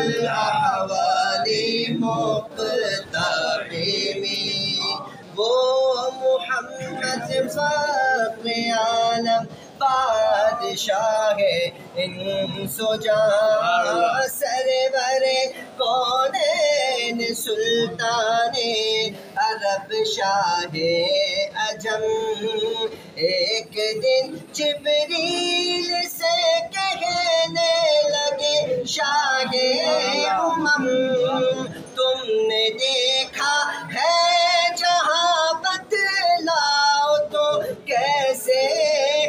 الاحوال مقتحمی، وہ محمد فخر عالم بادشاہ انس و جاں، سرور کونین سلطان عرب شاہ عجم، ایک دن جبریل سے کہنے لگے شاہ امم، تم نے دیکھا ہے جہاں بتلاؤ تو کیسے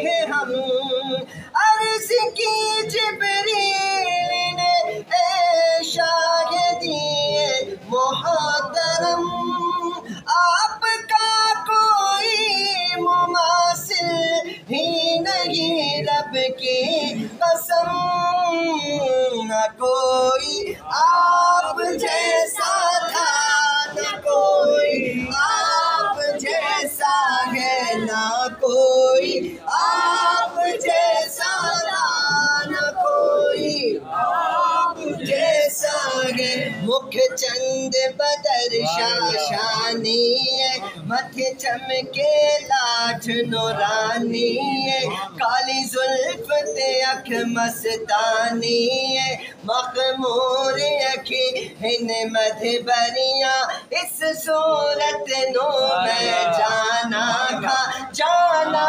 ہیں ہم؟ عرض کی جبریل نے اے شاہ دیے محترم، آپ کا کوئی مماثل ہی نہیں، رب کی قسم نہ کوئی آپ جیسا تھا، نہ کوئی آپ جیسا ہے، نہ کوئی آپ جیسا تھا، نہ کوئی آپ جیسا ہے۔ مکھ چند بدر شاشانی ہے، متھے چمکے لاٹھ نورانی ہے، کالی زلف تے اکھ مستانی ہے، مخمور اکھی ہن مدھبریاں، اس صورت نو میں جانا کھا جانا